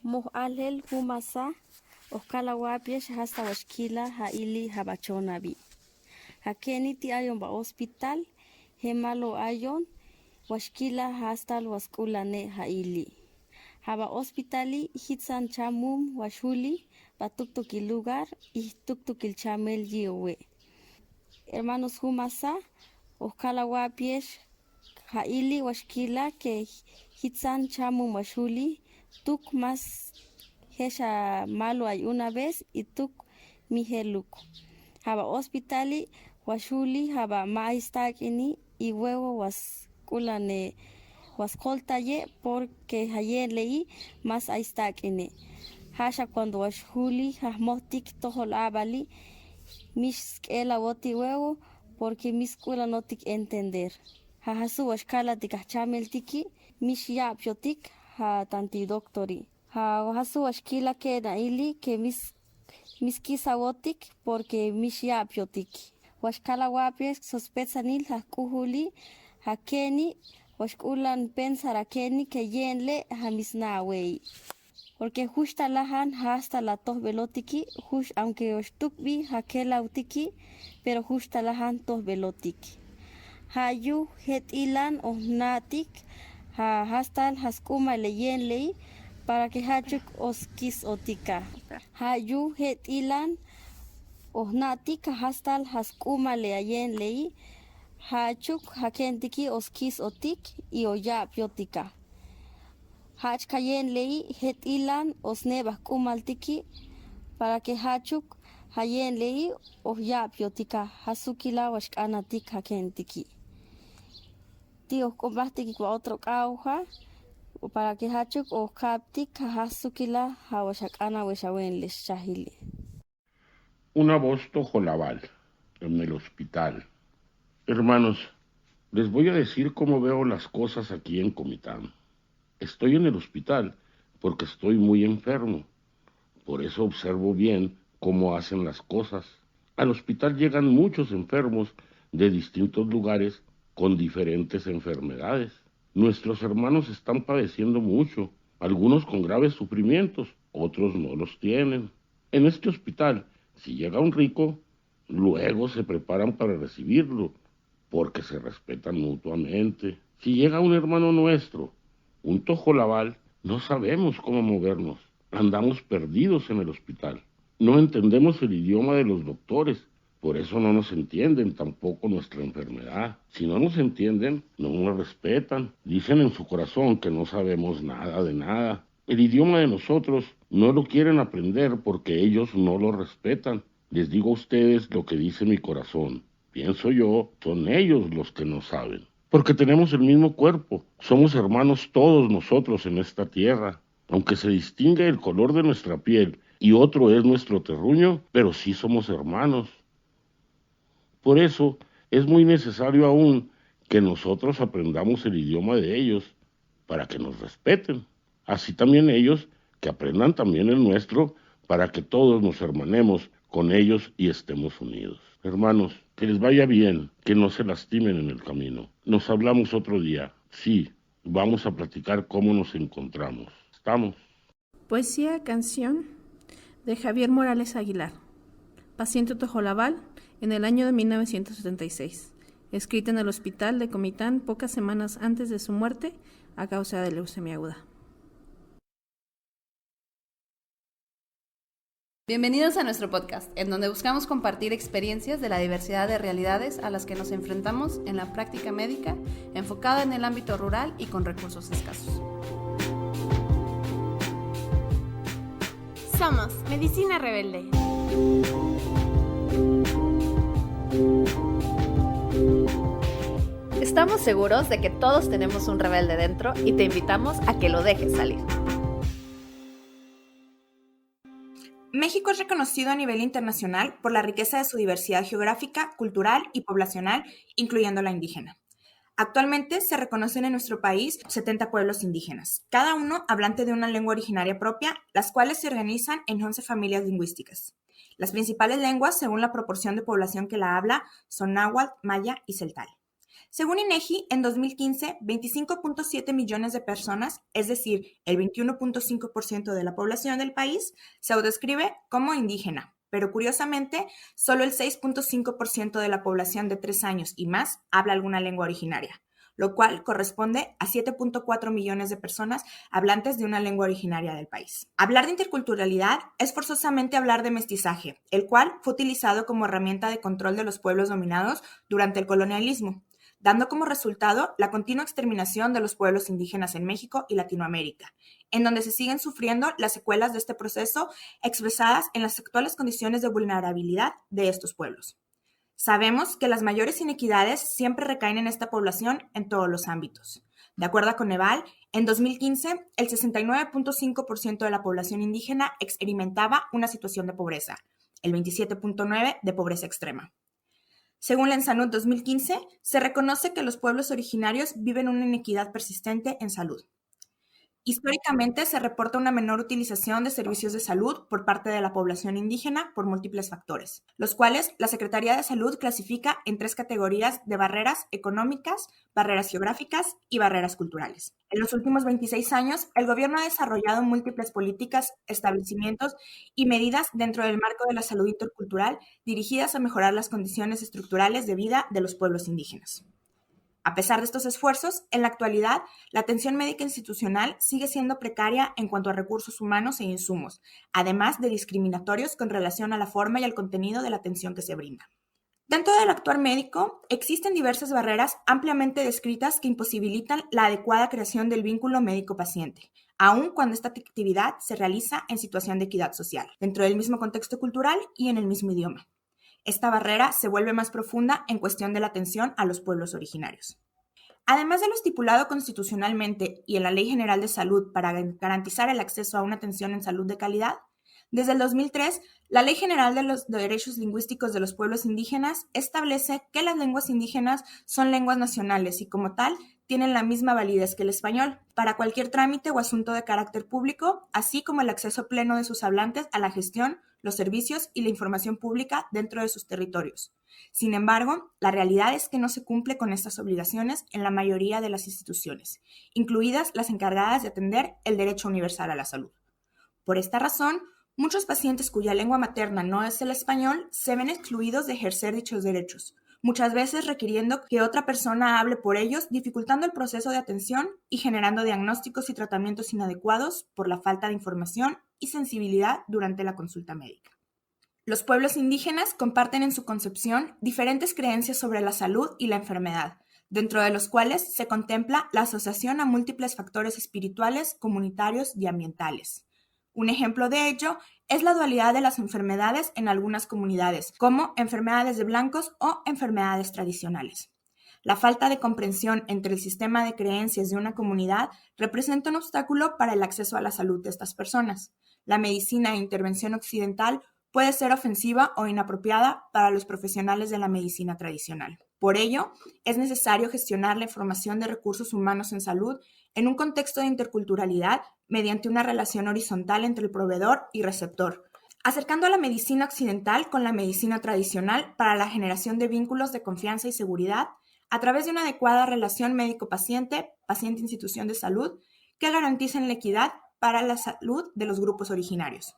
Moj alel humasa okala wapiesh hasta washkila haili habachonabi. Hakeni ti ayon ba hospital hemalo ayon washkila hasta waskulane haili. Haba hospitali hitsan chamum washuli batuktukil lugar y tuktukil chamel yiwe. Hermanos humasa okala wapiesh haili washkila que hitsan chamum washuli tuk más hesha malo hay una vez y tuk miheluk. Haba hospitali washuli haba maistakini y huevo was kulane was koltaye porque hayen leí más aistakini. Hasha cuando washuli hahmotik tohol abali mis ela woti huevo porque mis kula notik entender. Hahasu washkala tikachamel tiki mis yapiotik ha tanti doctori. Ha hasu washkila que na ili que mis kisawotik porque mis yapiotik. Washkala wapies sospechanil ha kuhuli ha keni washkulan pensar a keni que yenle ha misnawei. Porque justa lahan hasta la tos velotiki, aunque ostukbi hakela utiki, pero justa lahan tos velotiki. Hayu het ilan ohnatik, ha hastal haskuma leyen lei, para que hachuk oskis otika. Hayu het ilan ohnatik hastal haskuma leyen lei, hachuk hakentiki oskis otik y oyap yotika. Hach kayen lei het ilan osneba kumaltiki para que hachuk hayen lei oyap yotika hasukila washkanatik hakentiki. Tío combatiki kwa otro kauja para que hachuk o kaptik hasukila hawashakana weshawen shahili. Una voz tojolabal en el hospital. Hermanos, les voy a decir cómo veo las cosas aquí en Comitán. Estoy en el hospital porque estoy muy enfermo. Por eso observo bien cómo hacen las cosas. Al hospital llegan muchos enfermos de distintos lugares con diferentes enfermedades. Nuestros hermanos están padeciendo mucho, algunos con graves sufrimientos, otros no los tienen. En este hospital, si llega un rico, luego se preparan para recibirlo, porque se respetan mutuamente. Si llega un hermano nuestro, un tojolabal, no sabemos cómo movernos. Andamos perdidos en el hospital. No entendemos el idioma de los doctores. Por eso no nos entienden tampoco nuestra enfermedad. Si no nos entienden, no nos respetan. Dicen en su corazón que no sabemos nada de nada. El idioma de nosotros no lo quieren aprender porque ellos no lo respetan. Les digo a ustedes lo que dice mi corazón. Pienso yo, son ellos los que no saben. Porque tenemos el mismo cuerpo. Somos hermanos todos nosotros en esta tierra. Aunque se distingue el color de nuestra piel y otro es nuestro terruño, pero sí somos hermanos. Por eso es muy necesario aún que nosotros aprendamos el idioma de ellos para que nos respeten. Así también ellos que aprendan también el nuestro para que todos nos hermanemos con ellos y estemos unidos. Hermanos, que les vaya bien, que no se lastimen en el camino. Nos hablamos otro día. Sí, vamos a platicar cómo nos encontramos. ¿Estamos? Poesía, canción de Javier Morales Aguilar. Paciente tojolabal en el año de 1976. Escrita en el hospital de Comitán pocas semanas antes de su muerte a causa de leucemia aguda. Bienvenidos a nuestro podcast, en donde buscamos compartir experiencias de la diversidad de realidades a las que nos enfrentamos en la práctica médica, enfocada en el ámbito rural y con recursos escasos. Somos Medicina Rebelde. Estamos seguros de que todos tenemos un rebelde dentro y te invitamos a que lo dejes salir. México es reconocido a nivel internacional por la riqueza de su diversidad geográfica, cultural y poblacional, incluyendo la indígena. Actualmente se reconocen en nuestro país 70 pueblos indígenas, cada uno hablante de una lengua originaria propia, las cuales se organizan en 11 familias lingüísticas. Las principales lenguas, según la proporción de población que la habla, son náhuatl, maya y celtal. Según INEGI, en 2015, 25.7 millones de personas, es decir, el 21.5% de la población del país, se autodescribe como indígena, pero curiosamente, solo el 6.5% de la población de 3 años y más habla alguna lengua originaria, lo cual corresponde a 7.4 millones de personas hablantes de una lengua originaria del país. Hablar de interculturalidad es forzosamente hablar de mestizaje, el cual fue utilizado como herramienta de control de los pueblos dominados durante el colonialismo, dando como resultado la continua exterminación de los pueblos indígenas en México y Latinoamérica, en donde se siguen sufriendo las secuelas de este proceso expresadas en las actuales condiciones de vulnerabilidad de estos pueblos. Sabemos que las mayores inequidades siempre recaen en esta población en todos los ámbitos. De acuerdo a Coneval, en 2015, el 69.5% de la población indígena experimentaba una situación de pobreza, el 27.9% de pobreza extrema. Según la ENSANUD 2015, se reconoce que los pueblos originarios viven una inequidad persistente en salud. Históricamente se reporta una menor utilización de servicios de salud por parte de la población indígena por múltiples factores, los cuales la Secretaría de Salud clasifica en 3 categorías de barreras económicas, barreras geográficas y barreras culturales. En los últimos 26 años, el gobierno ha desarrollado múltiples políticas, establecimientos y medidas dentro del marco de la salud intercultural dirigidas a mejorar las condiciones estructurales de vida de los pueblos indígenas. A pesar de estos esfuerzos, en la actualidad, la atención médica institucional sigue siendo precaria en cuanto a recursos humanos e insumos, además de discriminatorios con relación a la forma y al contenido de la atención que se brinda. Dentro del actuar médico, existen diversas barreras ampliamente descritas que imposibilitan la adecuada creación del vínculo médico-paciente, aun cuando esta actividad se realiza en situación de equidad social, dentro del mismo contexto cultural y en el mismo idioma. Esta barrera se vuelve más profunda en cuestión de la atención a los pueblos originarios. Además de lo estipulado constitucionalmente y en la Ley General de Salud para garantizar el acceso a una atención en salud de calidad, desde el 2003, la Ley General de los Derechos Lingüísticos de los Pueblos Indígenas establece que las lenguas indígenas son lenguas nacionales y como tal tienen la misma validez que el español para cualquier trámite o asunto de carácter público, así como el acceso pleno de sus hablantes a la gestión, los servicios y la información pública dentro de sus territorios. Sin embargo, la realidad es que no se cumple con estas obligaciones en la mayoría de las instituciones, incluidas las encargadas de atender el derecho universal a la salud. Por esta razón, muchos pacientes cuya lengua materna no es el español se ven excluidos de ejercer dichos derechos, muchas veces requiriendo que otra persona hable por ellos, dificultando el proceso de atención y generando diagnósticos y tratamientos inadecuados por la falta de información y sensibilidad durante la consulta médica. Los pueblos indígenas comparten en su concepción diferentes creencias sobre la salud y la enfermedad, dentro de los cuales se contempla la asociación a múltiples factores espirituales, comunitarios y ambientales. Un ejemplo de ello es la dualidad de las enfermedades en algunas comunidades, como enfermedades de blancos o enfermedades tradicionales. La falta de comprensión entre el sistema de creencias de una comunidad representa un obstáculo para el acceso a la salud de estas personas. La medicina e intervención occidental puede ser ofensiva o inapropiada para los profesionales de la medicina tradicional. Por ello, es necesario gestionar la información de recursos humanos en salud en un contexto de interculturalidad mediante una relación horizontal entre el proveedor y receptor, acercando a la medicina occidental con la medicina tradicional para la generación de vínculos de confianza y seguridad a través de una adecuada relación médico-paciente, paciente-institución de salud, que garanticen la equidad para la salud de los grupos originarios.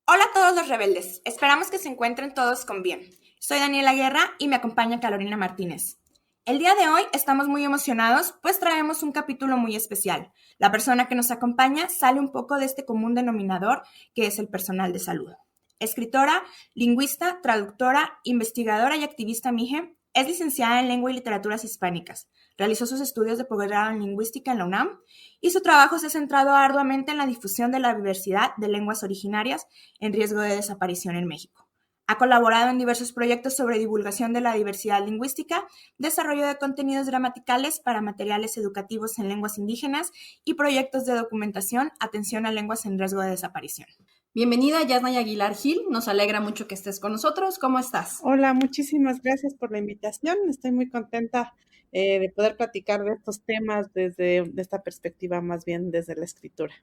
Hola a todos los rebeldes, esperamos que se encuentren todos con bien. Soy Daniela Guerra y me acompaña Carolina Martínez. El día de hoy estamos muy emocionados, pues traemos un capítulo muy especial. La persona que nos acompaña sale un poco de este común denominador que es el personal de salud. Escritora, lingüista, traductora, investigadora y activista mije, es licenciada en Lengua y Literaturas Hispánicas. Realizó sus estudios de posgrado en Lingüística en la UNAM y su trabajo se ha centrado arduamente en la difusión de la diversidad de lenguas originarias en riesgo de desaparición en México. Ha colaborado en diversos proyectos sobre divulgación de la diversidad lingüística, desarrollo de contenidos gramaticales para materiales educativos en lenguas indígenas y proyectos de documentación, atención a lenguas en riesgo de desaparición. Bienvenida, Yasnaya Aguilar Gil. Nos alegra mucho que estés con nosotros. ¿Cómo estás? Hola, muchísimas gracias por la invitación. Estoy muy contenta de poder platicar de estos temas desde esta perspectiva, más bien desde la escritura.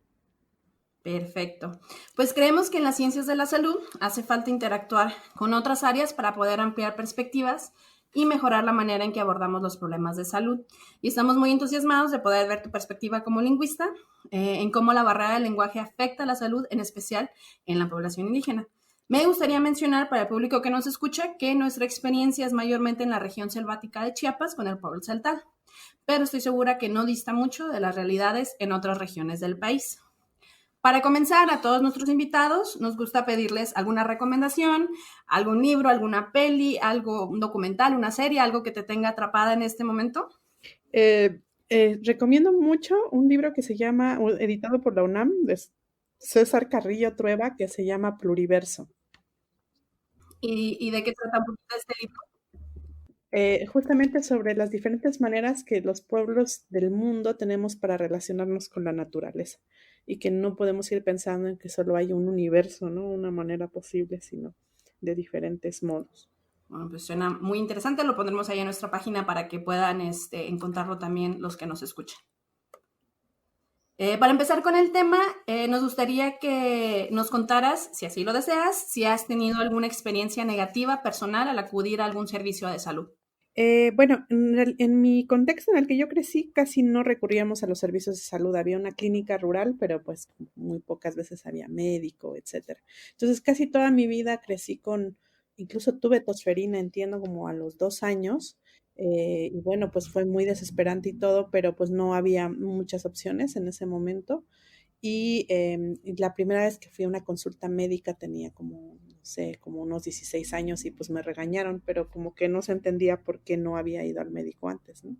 Perfecto. Pues creemos que en las ciencias de la salud hace falta interactuar con otras áreas para poder ampliar perspectivas y mejorar la manera en que abordamos los problemas de salud. Y estamos muy entusiasmados de poder ver tu perspectiva como lingüista en cómo la barrera del lenguaje afecta a la salud, en especial en la población indígena. Me gustaría mencionar para el público que nos escucha que nuestra experiencia es mayormente en la región selvática de Chiapas con el pueblo celtal, pero estoy segura que no dista mucho de las realidades en otras regiones del país. Para comenzar, a todos nuestros invitados nos gusta pedirles alguna recomendación, algún libro, alguna peli, algo, un documental, una serie, algo que te tenga atrapada en este momento. Recomiendo mucho un libro que se llama, editado por la UNAM, de César Carrillo Trueba, que se llama Pluriverso. ¿Y de qué trata un poquito este libro? Justamente sobre las diferentes maneras que los pueblos del mundo tenemos para relacionarnos con la naturaleza y que no podemos ir pensando en que solo hay un universo, ¿no? Una manera posible, sino de diferentes modos. Bueno, pues suena muy interesante, lo pondremos ahí en nuestra página para que puedan encontrarlo también los que nos escuchan. Para empezar con el tema, nos gustaría que nos contaras, si así lo deseas, si has tenido alguna experiencia negativa personal al acudir a algún servicio de salud. Bueno, en mi contexto en el que yo crecí, casi no recurríamos a los servicios de salud. Había una clínica rural, pero pues muy pocas veces había médico, etcétera. Entonces, casi toda mi vida crecí incluso tuve tosferina, entiendo, como a los 2 años. Y bueno, pues fue muy desesperante y todo, pero pues no había muchas opciones en ese momento. Y la primera vez que fui a una consulta médica tenía como, no sé, como unos 16 años y pues me regañaron, pero como que no se entendía por qué no había ido al médico antes, ¿no?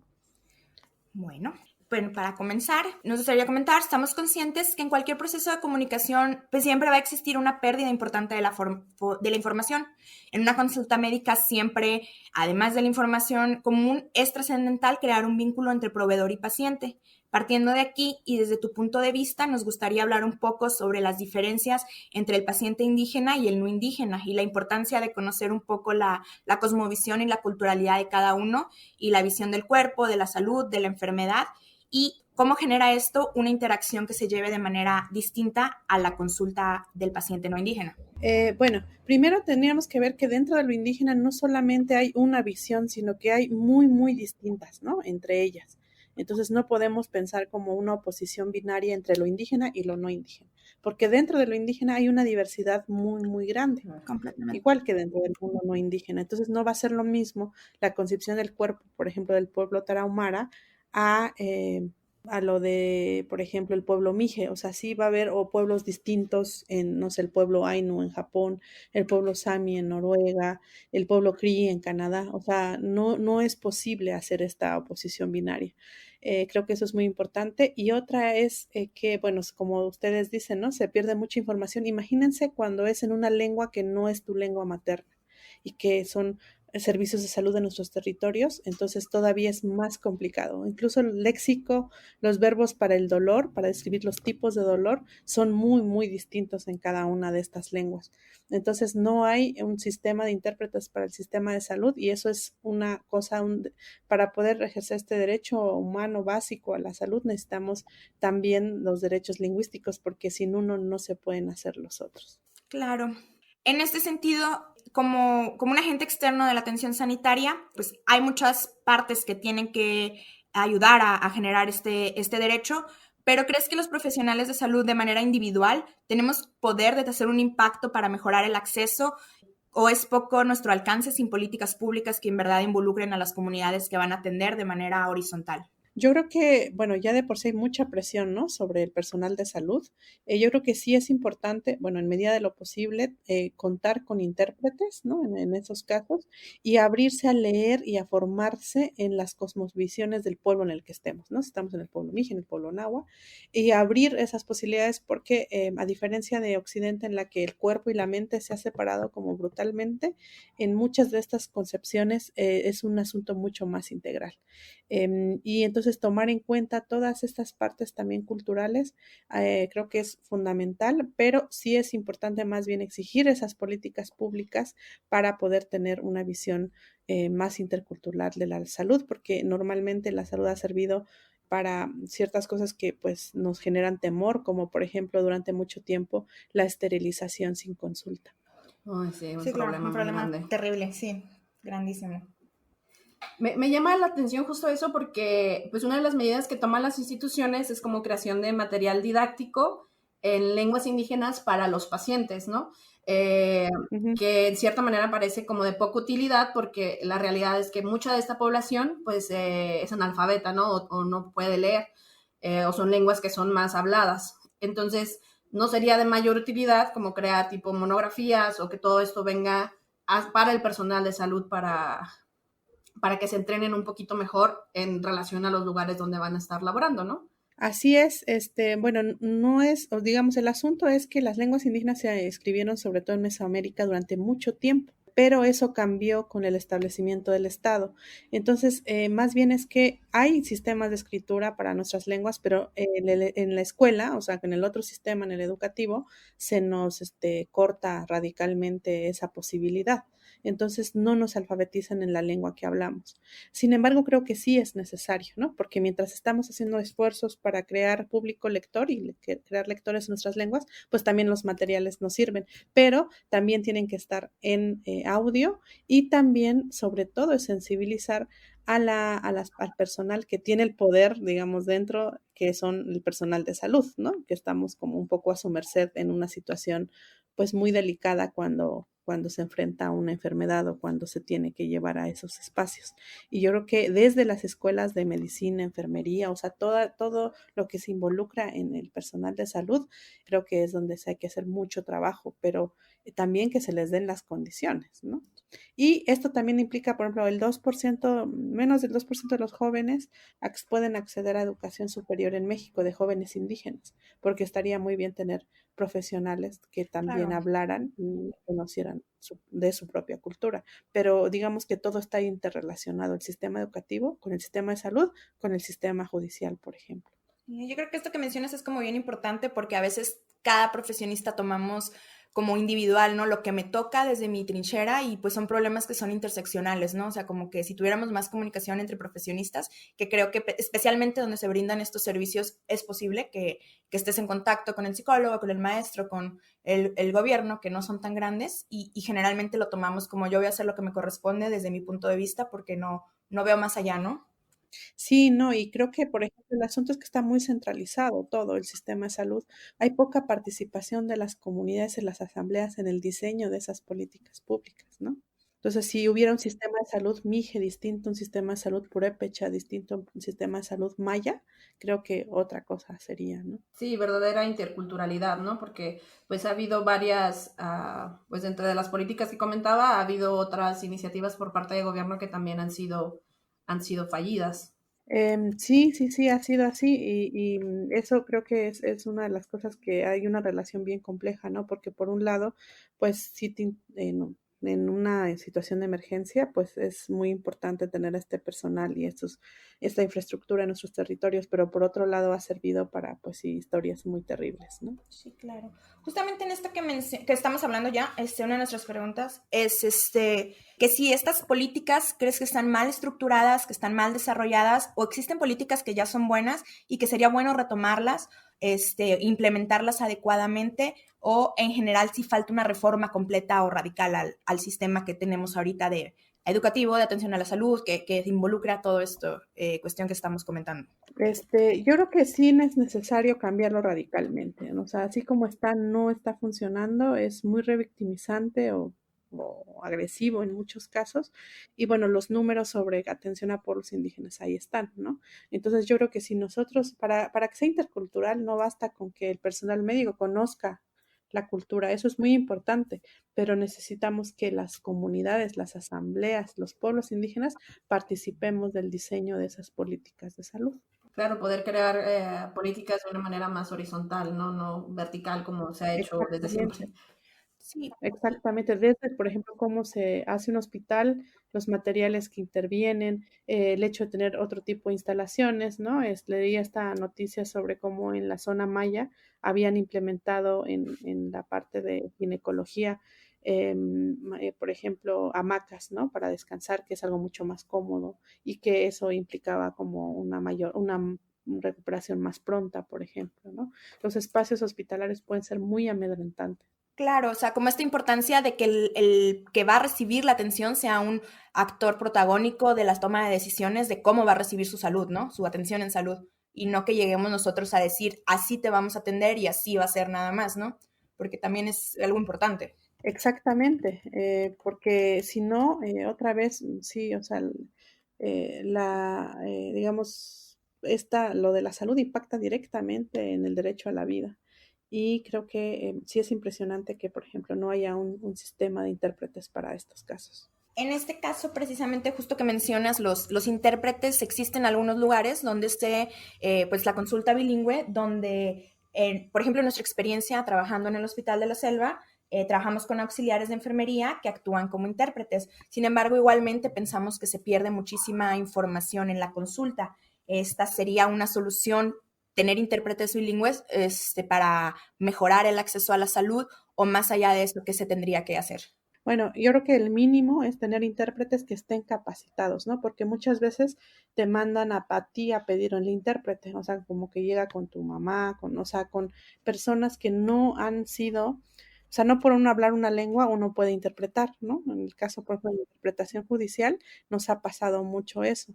Bueno, para comenzar, nos gustaría comentar, estamos conscientes que en cualquier proceso de comunicación pues siempre va a existir una pérdida importante de la información. En una consulta médica siempre, además de la información común, es trascendental crear un vínculo entre proveedor y paciente. Partiendo de aquí y desde tu punto de vista, nos gustaría hablar un poco sobre las diferencias entre el paciente indígena y el no indígena y la importancia de conocer un poco la cosmovisión y la culturalidad de cada uno y la visión del cuerpo, de la salud, de la enfermedad y cómo genera esto una interacción que se lleve de manera distinta a la consulta del paciente no indígena. Bueno, primero tendríamos que ver que dentro de lo indígena no solamente hay una visión, sino que hay muy, muy distintas, ¿no? Entre ellas. Entonces no podemos pensar como una oposición binaria entre lo indígena y lo no indígena, porque dentro de lo indígena hay una diversidad muy, muy grande, igual que dentro del mundo no indígena. Entonces no va a ser lo mismo la concepción del cuerpo, por ejemplo, del pueblo tarahumara a lo de, por ejemplo, el pueblo Mije. O sea, sí va a haber o pueblos distintos en, no sé, el pueblo Ainu en Japón, el pueblo Sami en Noruega, el pueblo Cree en Canadá. O sea, no es posible hacer esta oposición binaria. Creo que eso es muy importante. Y otra es que, bueno, como ustedes dicen, ¿no? Se pierde mucha información. Imagínense cuando es en una lengua que no es tu lengua materna y que son servicios de salud de nuestros territorios, entonces todavía es más complicado. Incluso el léxico, los verbos para el dolor, para describir los tipos de dolor, son muy, muy distintos en cada una de estas lenguas. Entonces no hay un sistema de intérpretes para el sistema de salud y eso es una cosa, para poder ejercer este derecho humano básico a la salud necesitamos también los derechos lingüísticos porque sin uno no se pueden hacer los otros. Claro. En este sentido, como un agente externo de la atención sanitaria, pues hay muchas partes que tienen que ayudar a generar este derecho, pero ¿crees que los profesionales de salud de manera individual tenemos poder de hacer un impacto para mejorar el acceso o es poco nuestro alcance sin políticas públicas que en verdad involucren a las comunidades que van a atender de manera horizontal? Yo creo que, bueno, ya de por sí hay mucha presión, ¿no? Sobre el personal de salud. Yo creo que sí es importante, bueno, en medida de lo posible, contar con intérpretes, ¿no? En esos casos y abrirse a leer y a formarse en las cosmovisiones del pueblo en el que estemos, ¿no? Si estamos en el pueblo Mije, en el pueblo Nahua, y abrir esas posibilidades porque, a diferencia de Occidente, en la que el cuerpo y la mente se ha separado como brutalmente, en muchas de estas concepciones es un asunto mucho más integral. Y entonces tomar en cuenta todas estas partes también culturales, creo que es fundamental, pero sí es importante más bien exigir esas políticas públicas para poder tener una visión más intercultural de la salud, porque normalmente la salud ha servido para ciertas cosas que pues nos generan temor, como por ejemplo durante mucho tiempo la esterilización sin consulta. Ay, sí, Sí, claro, un problema grande. terrible, sí, grandísimo. Me llama la atención justo eso porque pues una de las medidas que toman las instituciones es como creación de material didáctico en lenguas indígenas para los pacientes, ¿no? Ujú. Que en cierta manera parece como de poca utilidad porque la realidad es que mucha de esta población pues es analfabeta, ¿no? O no puede leer, o son lenguas que son más habladas. Entonces, no sería de mayor utilidad como crear tipo monografías o que todo esto venga para el personal de salud para que se entrenen un poquito mejor en relación a los lugares donde van a estar laborando, ¿no? Así es, bueno, no es, o digamos, el asunto es que las lenguas indígenas se escribieron sobre todo en Mesoamérica durante mucho tiempo, pero eso cambió con el establecimiento del Estado. Entonces, más bien es que hay sistemas de escritura para nuestras lenguas, pero en la escuela, o sea, en el otro sistema, en el educativo, se nos corta radicalmente esa posibilidad. Entonces, no nos alfabetizan en la lengua que hablamos. Sin embargo, creo que sí es necesario, ¿no? Porque mientras estamos haciendo esfuerzos para crear público lector y crear lectores en nuestras lenguas, pues también los materiales nos sirven, pero también tienen que estar en audio y también, sobre todo, es sensibilizar al personal que tiene el poder, digamos, dentro, que son el personal de salud, ¿no? Que estamos como un poco a su merced en una situación pues muy delicada cuando se enfrenta a una enfermedad o cuando se tiene que llevar a esos espacios. Y yo creo que desde las escuelas de medicina, enfermería, o sea, todo lo que se involucra en el personal de salud, creo que es donde se hay que hacer mucho trabajo, pero también que se les den las condiciones, ¿no? Y esto también implica, por ejemplo, el 2%, menos del 2% de los jóvenes pueden acceder a educación superior en México, de jóvenes indígenas, porque estaría muy bien tener profesionales que también Claro. hablaran y conocieran de su propia cultura. Pero digamos que todo está interrelacionado, el sistema educativo con el sistema de salud, con el sistema judicial, por ejemplo. Yo creo que esto que mencionas es como bien importante porque a veces cada profesionista tomamos como individual, ¿no? Lo que me toca desde mi trinchera y pues son problemas que son interseccionales, ¿no? O sea, como que si tuviéramos más comunicación entre profesionistas, que creo que especialmente donde se brindan estos servicios es posible que estés en contacto con el psicólogo, con el maestro, con el gobierno, que no son tan grandes y generalmente lo tomamos como yo voy a hacer lo que me corresponde desde mi punto de vista porque no veo más allá, ¿no? Sí, no, y creo que, por ejemplo, el asunto es que está muy centralizado todo el sistema de salud. Hay poca participación de las comunidades en las asambleas en el diseño de esas políticas públicas, ¿no? Entonces, si hubiera un sistema de salud mije distinto, un sistema de salud purépecha distinto, un sistema de salud maya, creo que otra cosa sería, ¿no? Sí, verdadera interculturalidad, ¿no? Porque pues ha habido varias, pues entre de las políticas que comentaba, ha habido otras iniciativas por parte del gobierno que también han sido fallidas. Sí, sí, sí, ha sido así y eso creo que es una de las cosas que hay una relación bien compleja, ¿no? Porque por un lado, pues sí, en una situación de emergencia, pues es muy importante tener este personal y esta infraestructura en nuestros territorios, pero por otro lado ha servido para, pues sí, historias muy terribles, ¿no? Sí, claro. Justamente en esto que estamos hablando ya, una de nuestras preguntas es que si estas políticas crees que están mal estructuradas, que están mal desarrolladas, o existen políticas que ya son buenas y que sería bueno retomarlas, implementarlas adecuadamente, o en general si falta una reforma completa o radical al sistema que tenemos ahorita de educativo, de atención a la salud, que involucra todo esto, cuestión que estamos comentando. Yo creo que sí es necesario cambiarlo radicalmente, ¿no? O sea, así como está, no está funcionando, es muy revictimizante o agresivo en muchos casos. Y bueno, los números sobre atención a pueblos indígenas ahí están, ¿no? Entonces yo creo que si nosotros, para que sea intercultural, no basta con que el personal médico conozca la cultura, eso es muy importante, pero necesitamos que las comunidades, las asambleas, los pueblos indígenas participemos del diseño de esas políticas de salud. Claro, poder crear políticas de una manera más horizontal, ¿no? No vertical como se ha hecho desde siempre. Exactamente, Sí, exactamente. Desde, por ejemplo, cómo se hace un hospital, los materiales que intervienen, el hecho de tener otro tipo de instalaciones, ¿no? Leí esta noticia sobre cómo en la zona maya habían implementado en la parte de ginecología, por ejemplo, hamacas, ¿no? Para descansar, que es algo mucho más cómodo y que eso implicaba como una recuperación más pronta, por ejemplo, ¿no? Los espacios hospitalarios pueden ser muy amedrentantes. Claro, o sea, como esta importancia de que el que va a recibir la atención sea un actor protagónico de la toma de decisiones de cómo va a recibir su salud, ¿no? Su atención en salud. Y no que lleguemos nosotros a decir, así te vamos a atender y así va a ser nada más, ¿no? Porque también es algo importante. Exactamente, porque si no, otra vez, sí, o sea, digamos, lo de la salud impacta directamente en el derecho a la vida. Y creo que sí es impresionante que, por ejemplo, no haya un sistema de intérpretes para estos casos. En este caso, precisamente, justo que mencionas, los intérpretes, existen algunos lugares donde esté pues la consulta bilingüe, donde, por ejemplo, en nuestra experiencia trabajando en el Hospital de la Selva, trabajamos con auxiliares de enfermería que actúan como intérpretes. Sin embargo, igualmente pensamos que se pierde muchísima información en la consulta. Esta sería una solución, tener intérpretes bilingües para mejorar el acceso a la salud, o más allá de eso, ¿qué se tendría que hacer? Bueno, yo creo que el mínimo es tener intérpretes que estén capacitados, ¿no? Porque muchas veces te mandan a ti a pedir un intérprete, o sea, como que llega con tu mamá, o sea, con personas que no han sido, o sea, no por uno hablar una lengua uno puede interpretar, ¿no? En el caso, por ejemplo, de la interpretación judicial, nos ha pasado mucho eso.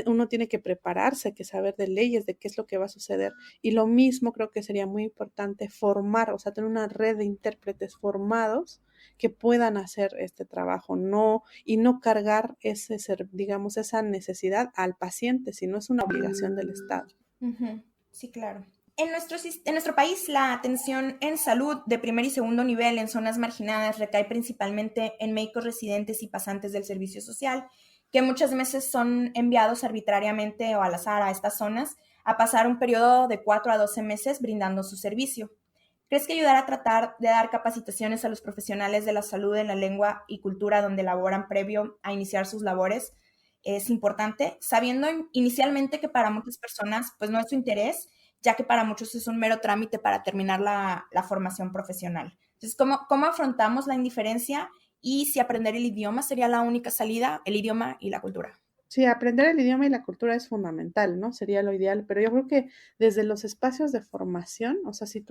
Uno tiene que prepararse, que saber de leyes, de qué es lo que va a suceder. Y lo mismo creo que sería muy importante formar, o sea, tener una red de intérpretes formados que puedan hacer este trabajo, y no cargar digamos, esa necesidad al paciente, sino es una obligación del Estado. Uh-huh. Sí, claro. En nuestro país, la atención en salud de primer y segundo nivel en zonas marginadas recae principalmente en médicos residentes y pasantes del servicio social, que muchas veces son enviados arbitrariamente o al azar a estas zonas a pasar un periodo de 4 a 12 meses brindando su servicio. ¿Crees que ayudar a tratar de dar capacitaciones a los profesionales de la salud en la lengua y cultura donde laboran previo a iniciar sus labores es importante, sabiendo inicialmente que para muchas personas pues no es su interés, ya que para muchos es un mero trámite para terminar la formación profesional? Entonces, ¿cómo afrontamos la indiferencia y si aprender el idioma sería la única salida, el idioma y la cultura? Sí, aprender el idioma y la cultura es fundamental, ¿no? Sería lo ideal, pero yo creo que desde los espacios de formación, o sea, si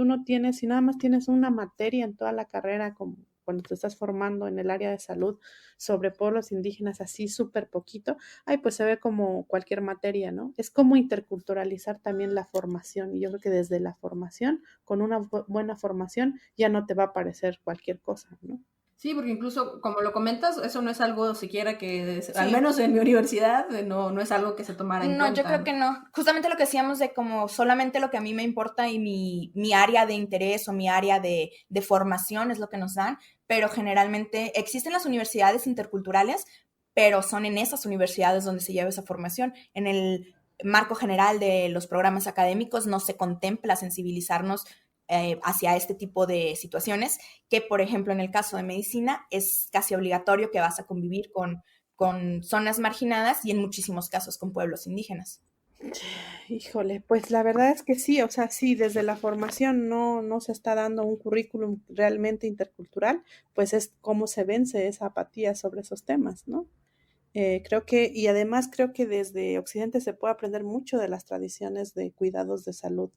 nada más tienes una materia en toda la carrera, como cuando te estás formando en el área de salud sobre pueblos indígenas, así súper poquito, ay, pues se ve como cualquier materia, ¿no? Es como interculturalizar también la formación, y yo creo que desde la formación, con una buena formación, ya no te va a parecer cualquier cosa, ¿no? Sí, porque incluso, como lo comentas, eso no es algo siquiera que, Sí. al menos en mi universidad, no es algo que se tomara en cuenta. No, yo creo que no. Justamente lo que decíamos de como solamente lo que a mí me importa y mi área de interés o mi área de formación es lo que nos dan, pero generalmente existen las universidades interculturales, pero son en esas universidades donde se lleva esa formación. En el marco general de los programas académicos no se contempla sensibilizarnos hacia este tipo de situaciones, que por ejemplo en el caso de medicina es casi obligatorio que vas a convivir con zonas marginadas y en muchísimos casos con pueblos indígenas. Híjole, pues la verdad es que sí, o sea, sí, desde la formación no se está dando un currículum realmente intercultural, pues es cómo se vence esa apatía sobre esos temas, ¿no? Y además creo que desde Occidente se puede aprender mucho de las tradiciones de cuidados de salud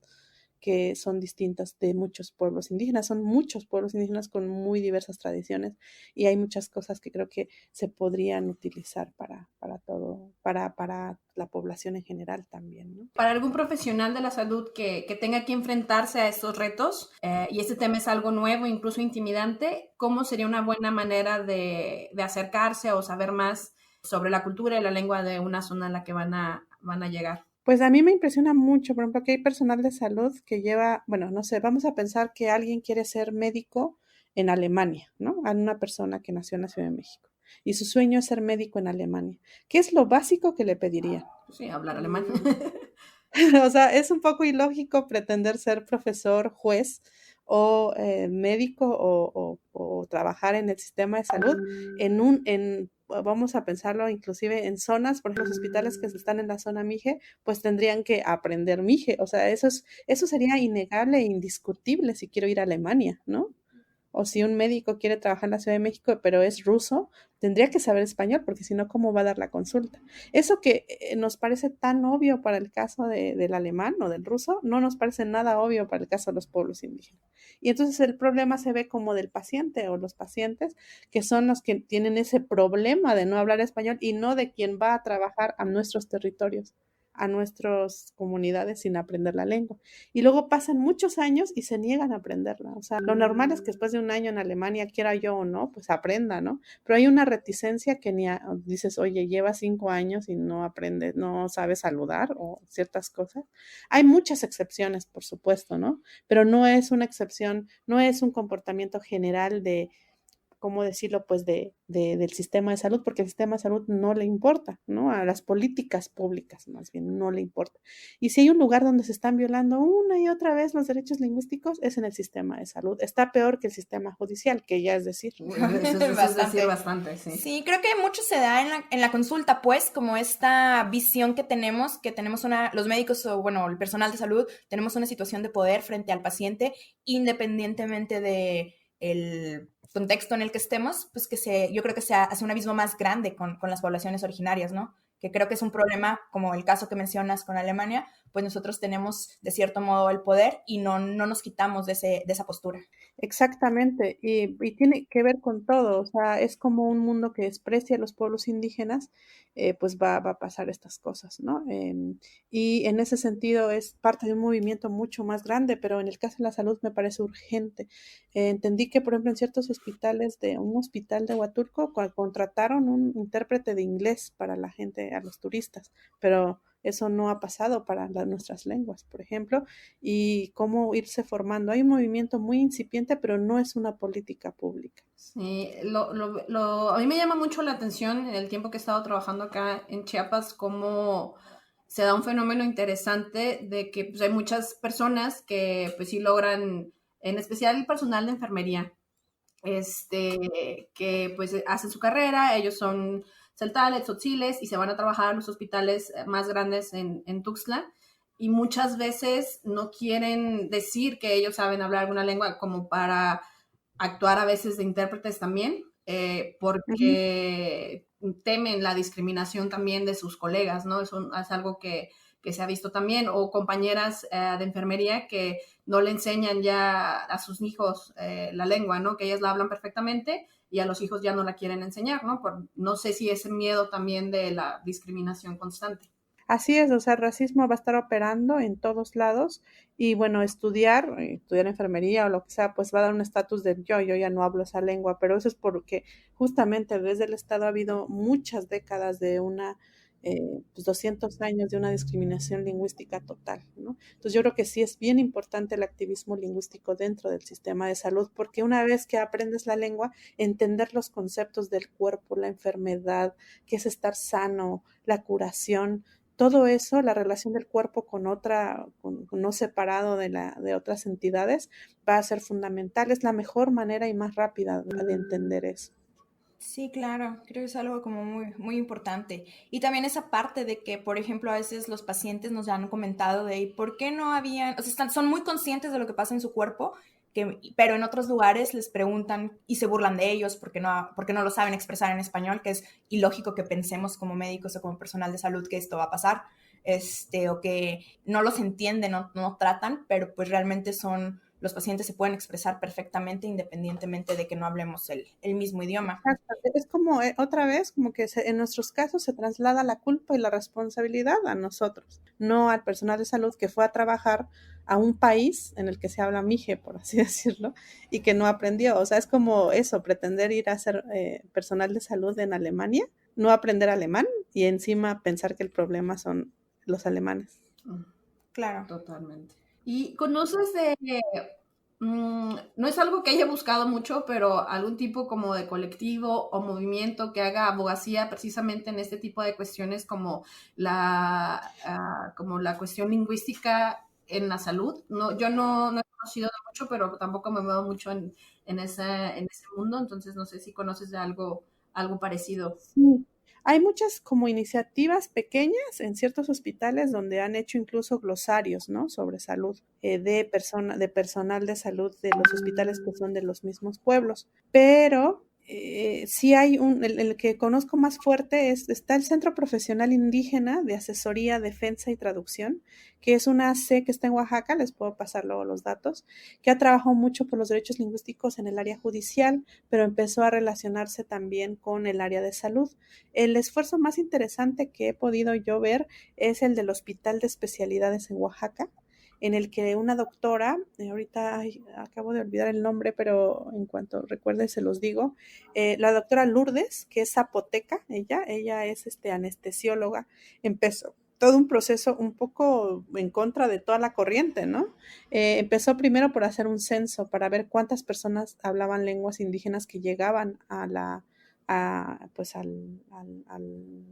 que son distintas de muchos pueblos indígenas. Son muchos pueblos indígenas con muy diversas tradiciones y hay muchas cosas que creo que se podrían utilizar para todo, para la población en general también, ¿no? Para algún profesional de la salud que tenga que enfrentarse a estos retos, y este tema es algo nuevo, incluso intimidante, ¿cómo sería una buena manera de acercarse o saber más sobre la cultura y la lengua de una zona a la que van a llegar? Pues a mí me impresiona mucho, por ejemplo, que hay personal de salud que lleva, bueno, no sé, vamos a pensar que alguien quiere ser médico en Alemania, ¿no? A una persona que nació en la Ciudad de México y su sueño es ser médico en Alemania. ¿Qué es lo básico que le pedirían? Sí, hablar alemán. O sea, es un poco ilógico pretender ser profesor, juez o médico o trabajar en el sistema de salud vamos a pensarlo inclusive en zonas, por ejemplo, los hospitales que están en la zona Mije, pues tendrían que aprender Mije. O sea, eso sería innegable e indiscutible si quiero ir a Alemania, ¿no? o si un médico quiere trabajar en la Ciudad de México, pero es ruso, tendría que saber español, porque si no, ¿cómo va a dar la consulta? Eso que nos parece tan obvio para el caso del alemán o del ruso, no nos parece nada obvio para el caso de los pueblos indígenas. Y entonces el problema se ve como del paciente o los pacientes, que son los que tienen ese problema de no hablar español y no de quien va a trabajar a nuestros territorios, a nuestras comunidades sin aprender la lengua. Y luego pasan muchos años y se niegan a aprenderla. O sea, lo normal es que después de un año en Alemania, quiera yo o no, pues aprenda, ¿no? Pero hay una reticencia que dices, oye, lleva 5 años y no aprende, no sabe saludar o ciertas cosas. Hay muchas excepciones, por supuesto, ¿no? Pero no es una excepción, no es un comportamiento general de, ¿cómo decirlo? Pues del sistema de salud, porque el sistema de salud no le importa, ¿no? A las políticas públicas más bien no le importa. Y si hay un lugar donde se están violando una y otra vez los derechos lingüísticos, es en el sistema de salud. Está peor que el sistema judicial, que ya es decir. Eso es decir bastante, sí. Sí, creo que mucho se da en la consulta, pues, como esta visión que tenemos los médicos o, bueno, el personal de salud, tenemos una situación de poder frente al paciente, independientemente de el contexto en el que estemos, pues yo creo que se hace un abismo más grande con las poblaciones originarias, ¿no? Que creo que es un problema, como el caso que mencionas con Alemania, pues nosotros tenemos de cierto modo el poder y no nos quitamos de esa postura. Exactamente, y tiene que ver con todo, o sea, es como un mundo que desprecia a los pueblos indígenas, pues va a pasar estas cosas, ¿no? Y en ese sentido es parte de un movimiento mucho más grande, pero en el caso de la salud me parece urgente. Entendí que, por ejemplo, en ciertos hospitales, de un hospital de Huatulco, contrataron un intérprete de inglés para la gente, a los turistas, pero eso no ha pasado para nuestras lenguas, por ejemplo, y cómo irse formando. Hay un movimiento muy incipiente, pero no es una política pública. Sí, a mí me llama mucho la atención en el tiempo que he estado trabajando acá en Chiapas, cómo se da un fenómeno interesante de que pues, hay muchas personas que pues sí logran, en especial el personal de enfermería, que pues hacen su carrera, ellos son celtales, tzotziles y se van a trabajar a los hospitales más grandes en Tuxtla y muchas veces no quieren decir que ellos saben hablar alguna lengua como para actuar a veces de intérpretes también, porque temen la discriminación también de sus colegas, ¿no? Eso es algo que se ha visto también, o compañeras de enfermería que no le enseñan ya a sus hijos la lengua, ¿no? Que ellas la hablan perfectamente y a los hijos ya no la quieren enseñar, ¿no? No sé si ese miedo también de la discriminación constante. Así es, o sea, el racismo va a estar operando en todos lados y bueno, estudiar enfermería o lo que sea, pues va a dar un estatus de yo ya no hablo esa lengua, pero eso es porque justamente desde el Estado ha habido muchas décadas de pues 200 años de una discriminación lingüística total, ¿no? Entonces yo creo que sí es bien importante el activismo lingüístico dentro del sistema de salud, porque una vez que aprendes la lengua, entender los conceptos del cuerpo, la enfermedad, qué es estar sano, la curación, todo eso, la relación del cuerpo con no separado de otras entidades, va a ser fundamental. Es la mejor manera y más rápida de entender eso. Sí, claro, creo que es algo como muy, muy importante. Y también esa parte de que, por ejemplo, a veces los pacientes nos han comentado de por qué no habían, o sea, son muy conscientes de lo que pasa en su cuerpo, pero en otros lugares les preguntan y se burlan de ellos porque no lo saben expresar en español, que es ilógico que pensemos como médicos o como personal de salud que esto va a pasar, o que no los entienden, no tratan, pero pues realmente los pacientes se pueden expresar perfectamente independientemente de que no hablemos el mismo idioma. Exacto. Es como, otra vez, como que en nuestros casos se traslada la culpa y la responsabilidad a nosotros, no al personal de salud que fue a trabajar a un país en el que se habla mije, por así decirlo, y que no aprendió. O sea, es como eso, pretender ir a ser personal de salud en Alemania, no aprender alemán y encima pensar que el problema son los alemanes. Claro. Totalmente. ¿Y conoces no es algo que haya buscado mucho, pero algún tipo como de colectivo o movimiento que haga abogacía precisamente en este tipo de cuestiones como como la cuestión lingüística en la salud? No, yo no he conocido de mucho, pero tampoco me muevo mucho en ese mundo, entonces no sé si conoces de algo parecido. Sí. Hay muchas como iniciativas pequeñas en ciertos hospitales donde han hecho incluso glosarios, ¿no? Sobre salud, de personal de salud de los hospitales que son de los mismos pueblos. Pero sí hay el que conozco más fuerte está el Centro Profesional Indígena de Asesoría, Defensa y Traducción, que es una AC que está en Oaxaca, les puedo pasar luego los datos, que ha trabajado mucho por los derechos lingüísticos en el área judicial, pero empezó a relacionarse también con el área de salud. El esfuerzo más interesante que he podido yo ver es el del Hospital de Especialidades en Oaxaca, en el que una doctora, ahorita acabo de olvidar el nombre, pero en cuanto recuerde se los digo, la doctora Lourdes, que es zapoteca, ella es anestesióloga, empezó todo un proceso un poco en contra de toda la corriente, ¿no? Empezó primero por hacer un censo para ver cuántas personas hablaban lenguas indígenas que llegaban pues al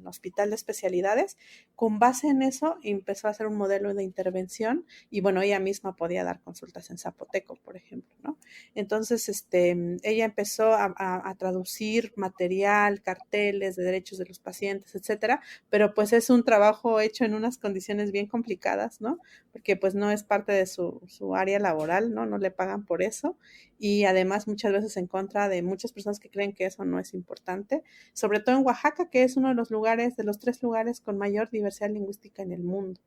hospital de especialidades. Con base en eso empezó a hacer un modelo de intervención y bueno, ella misma podía dar consultas en zapoteco, por ejemplo, ¿no? Entonces, ella empezó a traducir material, carteles de derechos de los pacientes, etcétera, pero pues es un trabajo hecho en unas condiciones bien complicadas, ¿no? Porque pues no es parte de su área laboral, ¿no? No le pagan por eso y además muchas veces en contra de muchas personas que creen que eso no es importante, sobre todo en Oaxaca, que es uno de los lugares, de los 3 lugares con mayor diversidad lingüística en el mundo.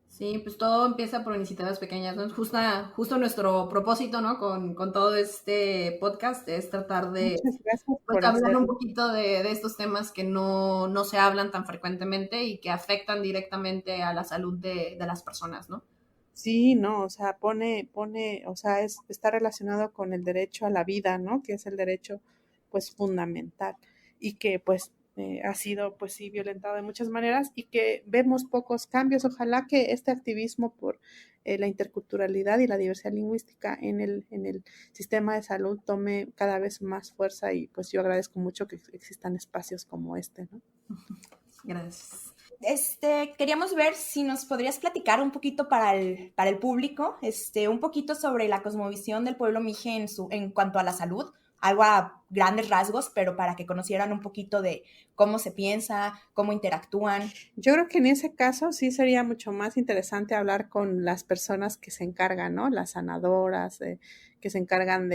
Sí, pues todo empieza por iniciativas pequeñas, ¿no? Justo nuestro propósito, ¿no? Con todo este podcast es tratar de Muchas gracias pues, por hablar un hacerlo. poquito de estos temas que no se hablan tan frecuentemente y que afectan directamente a la salud de las personas, ¿no? Sí, no, o sea, o sea, está relacionado con el derecho a la vida, ¿no? Que es el derecho, pues, fundamental y que, pues, ha sido, pues, sí, violentado de muchas maneras y que vemos pocos cambios. Ojalá que este activismo por la interculturalidad y la diversidad lingüística en el sistema de salud tome cada vez más fuerza y, pues, yo agradezco mucho que existan espacios como este, ¿no? Gracias. Queríamos ver si nos podrías platicar un poquito para el público, un poquito sobre la cosmovisión del pueblo mije en cuanto a la salud, algo a grandes rasgos, pero para que conocieran un poquito de cómo se piensa, cómo interactúan. Yo creo que en ese caso sí sería mucho más interesante hablar con las personas que se encargan, ¿no? Las sanadoras, que se encargan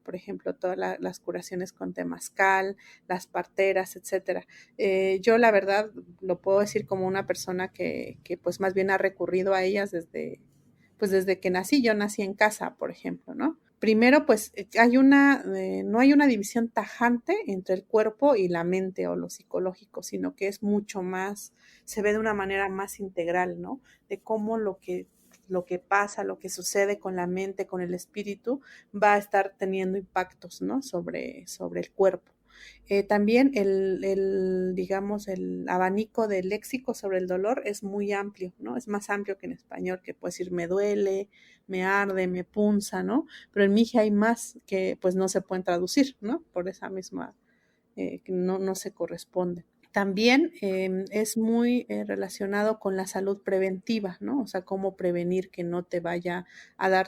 por ejemplo, todas las curaciones con temazcal, las parteras, etcétera. Yo, la verdad, lo puedo decir como una persona que pues más bien ha recurrido a ellas desde que nací. Yo nací en casa, por ejemplo, ¿no? Primero, pues no hay una división tajante entre el cuerpo y la mente o lo psicológico, sino que es mucho más, se ve de una manera más integral, ¿no? De cómo lo que pasa, lo que sucede con la mente, con el espíritu, va a estar teniendo impactos, ¿no? Sobre el cuerpo. También digamos, el abanico del léxico sobre el dolor es muy amplio, ¿no? Es más amplio que en español, que puede decir me duele, me arde, me punza, ¿no? Pero en mije hay más que pues no se pueden traducir, ¿no? Por esa misma, que no se corresponde. También es muy relacionado con la salud preventiva, ¿no? O sea, cómo prevenir que no te vaya a dar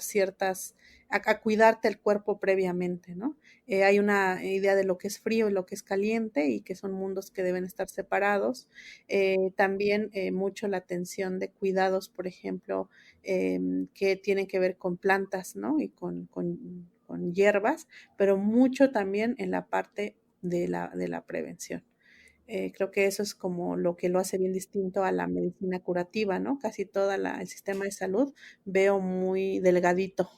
a cuidarte el cuerpo previamente, ¿no? Hay una idea de lo que es frío y lo que es caliente y que son mundos que deben estar separados. También mucho la atención de cuidados, por ejemplo, que tienen que ver con plantas, ¿no? Y con hierbas, pero mucho también en la parte de la prevención. Creo que eso es como lo que lo hace bien distinto a la medicina curativa, ¿no? Casi todo el sistema de salud veo muy delgadito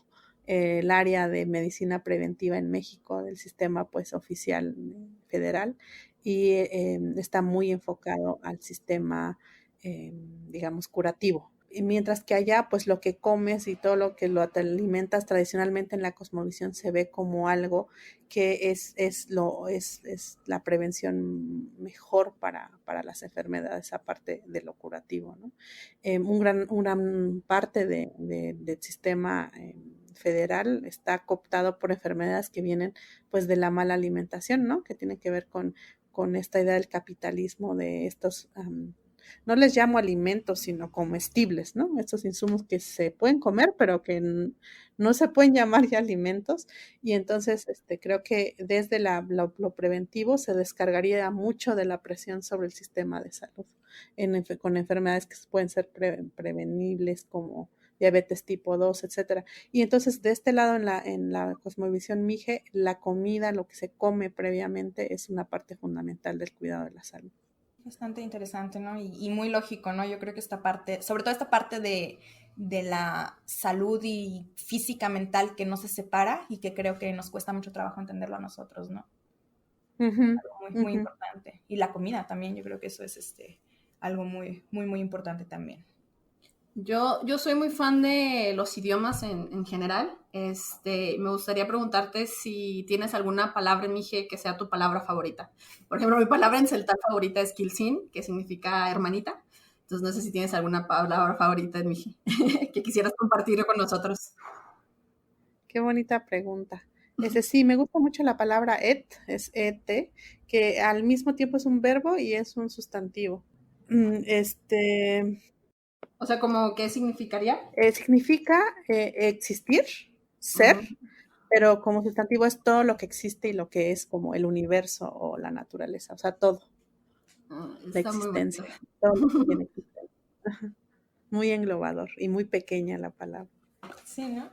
el área de medicina preventiva en México, del sistema pues oficial federal, y está muy enfocado al sistema, digamos, curativo. Y mientras que allá, pues lo que comes y todo lo que te alimentas tradicionalmente en la cosmovisión se ve como algo que es la prevención mejor para las enfermedades, aparte de lo curativo, ¿no? Un gran parte del sistema federal está cooptado por enfermedades que vienen pues de la mala alimentación, ¿no? Que tienen que ver con esta idea del capitalismo, de estos No les llamo alimentos, sino comestibles, ¿no? Estos insumos que se pueden comer, pero que no se pueden llamar ya alimentos. Y entonces creo que desde lo preventivo se descargaría mucho de la presión sobre el sistema de salud con enfermedades que pueden ser prevenibles como diabetes tipo 2, etcétera. Y entonces de este lado en la cosmovisión Mije, la comida, lo que se come previamente es una parte fundamental del cuidado de la salud. Bastante interesante, ¿no? Y muy lógico, ¿no? Yo creo que esta parte, sobre todo esta parte de la salud y física, mental, que no se separa y que creo que nos cuesta mucho trabajo entenderlo a nosotros, ¿no? Uh-huh. Algo muy importante. Y la comida también, yo creo que eso es algo muy, muy, muy importante también. Yo soy muy fan de los idiomas en general. Me gustaría preguntarte si tienes alguna palabra en Mije que sea tu palabra favorita. Por ejemplo, mi palabra en celtal favorita es Kilsin, que significa hermanita. Entonces, no sé si tienes alguna palabra favorita en Mije que quisieras compartir con nosotros. Qué bonita pregunta. Sí, me gusta mucho la palabra es et, que al mismo tiempo es un verbo y es un sustantivo. O sea, ¿como qué significaría? Significa existir, ser, pero como sustantivo es todo lo que existe y lo que es como el universo o la naturaleza, o sea, todo. La existencia, todo lo que tiene existencia. Muy englobador y muy pequeña la palabra. Sí, ¿no?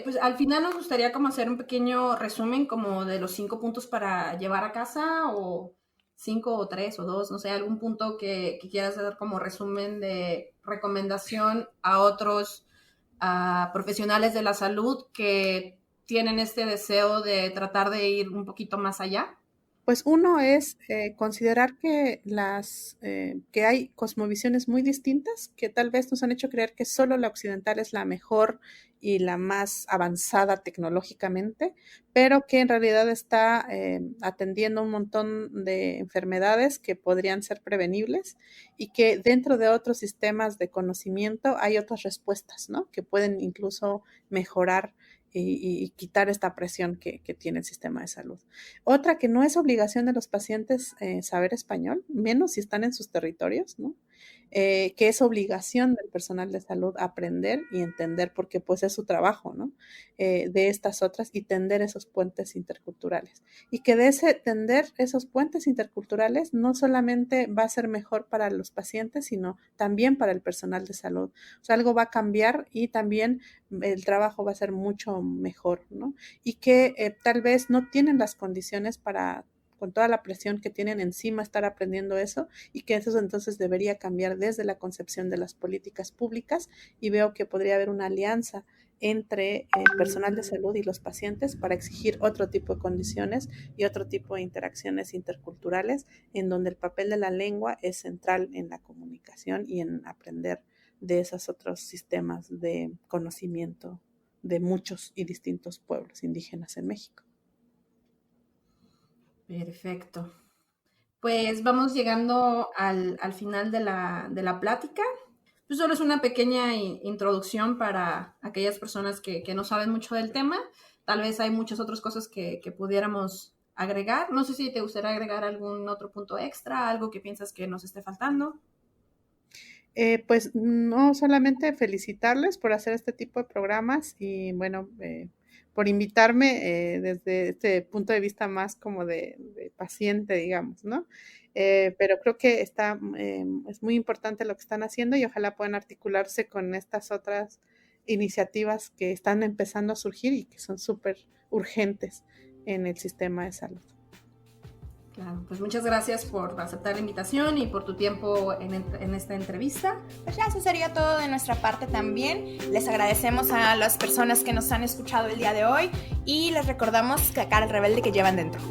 Pues al final nos gustaría como hacer un pequeño resumen como de los 5 puntos para llevar a casa, o 5 o 3 o 2, no sé, algún punto que quieras dar como resumen de recomendación a otros profesionales de la salud que tienen este deseo de tratar de ir un poquito más allá. Pues uno es considerar que que hay cosmovisiones muy distintas que tal vez nos han hecho creer que solo la occidental es la mejor y la más avanzada tecnológicamente, pero que en realidad está atendiendo un montón de enfermedades que podrían ser prevenibles y que dentro de otros sistemas de conocimiento hay otras respuestas, ¿no? Que pueden incluso mejorar y quitar esta presión que tiene el sistema de salud. Otra, que no es obligación de los pacientes saber español, menos si están en sus territorios, ¿no? Que es obligación del personal de salud aprender y entender, porque pues es su trabajo, ¿no? De estas otras, y tender esos puentes interculturales. Y que de tender esos puentes interculturales no solamente va a ser mejor para los pacientes, sino también para el personal de salud. O sea, algo va a cambiar y también el trabajo va a ser mucho mejor, ¿no? Y que tal vez no tienen las condiciones para, con toda la presión que tienen encima, estar aprendiendo eso, y que eso entonces debería cambiar desde la concepción de las políticas públicas, y veo que podría haber una alianza entre el personal de salud y los pacientes para exigir otro tipo de condiciones y otro tipo de interacciones interculturales, en donde el papel de la lengua es central en la comunicación y en aprender de esos otros sistemas de conocimiento de muchos y distintos pueblos indígenas en México. Perfecto. Pues vamos llegando al final de la plática. Pues solo es una pequeña introducción para aquellas personas que no saben mucho del tema. Tal vez hay muchas otras cosas que pudiéramos agregar. No sé si te gustaría agregar algún otro punto extra, algo que piensas que nos esté faltando. Pues no, solamente felicitarles por hacer este tipo de programas y bueno, por invitarme desde este punto de vista más como de paciente, digamos, ¿no? Pero creo que es muy importante lo que están haciendo y ojalá puedan articularse con estas otras iniciativas que están empezando a surgir y que son súper urgentes en el sistema de salud. Claro, pues muchas gracias por aceptar la invitación y por tu tiempo en esta entrevista. Pues ya eso sería todo de nuestra parte también. Les agradecemos a las personas que nos han escuchado el día de hoy y les recordamos que acá el rebelde que llevan dentro.